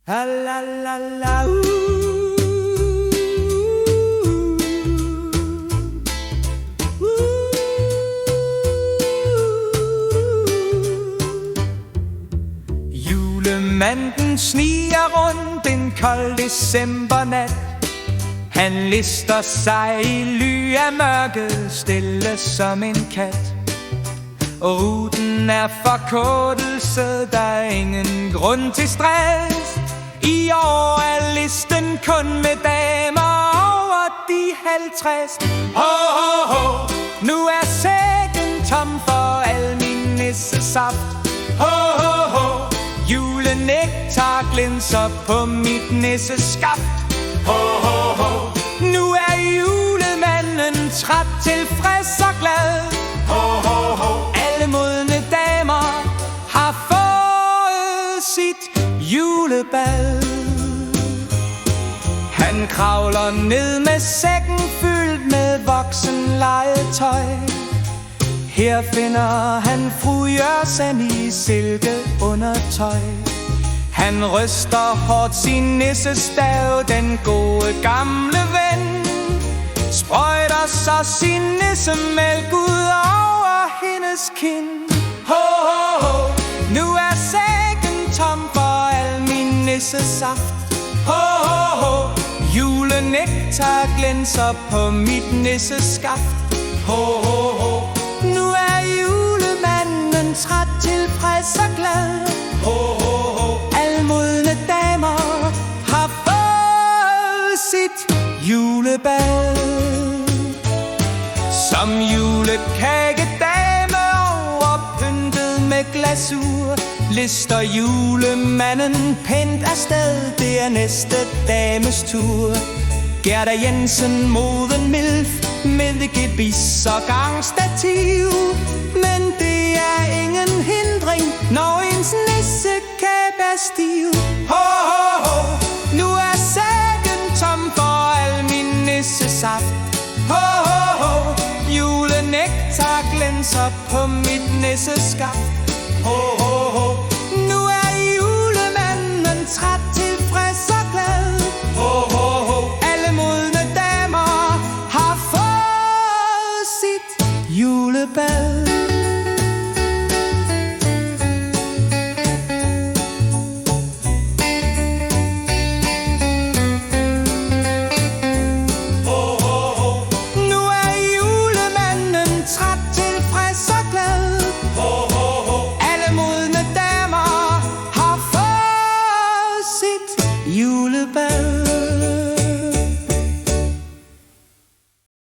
La la la la Julemanden sniger rundt en kold decembernat. Han lister sig i ly af mørket, stille som en kat. Og ruten er forkortet, så der er ingen grund til stress. I år er listen kun med damer over de 50. Ho, ho, ho, nu er sækken tom for al min nissesaft. Ho, ho, ho, julenektar glinser på mit nisseskaft. Ho, ho, ho, nu er julemanden træt, tilfreds og glad. Ho, ho, ho, alle modne damer har fået sit julebad. Han kravler ned med sækken fyldt med voksenlegetøj. Her finder han fru Jørgen i silkeundertøj. Han ryster hårdt sin nissestav, den gode gamle ven. Sprøjter så sin nissemælk ud over hendes kind. Ho, ho, ho, nu er sækken tom for al min nissesaft. Ho, ho, ho, julenektar glinser på mit nisseskaft. Ho, ho, ho, nu er julemanden træt, tilfreds og glad. Ho, ho, ho, alle modne damer har fået sit julebad. Som julekagedame overpyntet med glasur lister julemanden pænt afsted, det er næste dames tur. Gerda Jensen, moden milf, med gebis og gangstativ. Men det er ingen hindring, når ens nissekab er stiv. Ho, ho, ho, nu er sækken tom for al min nissesaft. Ho, ho, ho, julenektar glinser på mit nisseskaft. Ho, ho, ho, nu er julemanden træt, tilfreds og glad. Ho, ho, ho, alle modne damer har fået sit julebad. Julebad.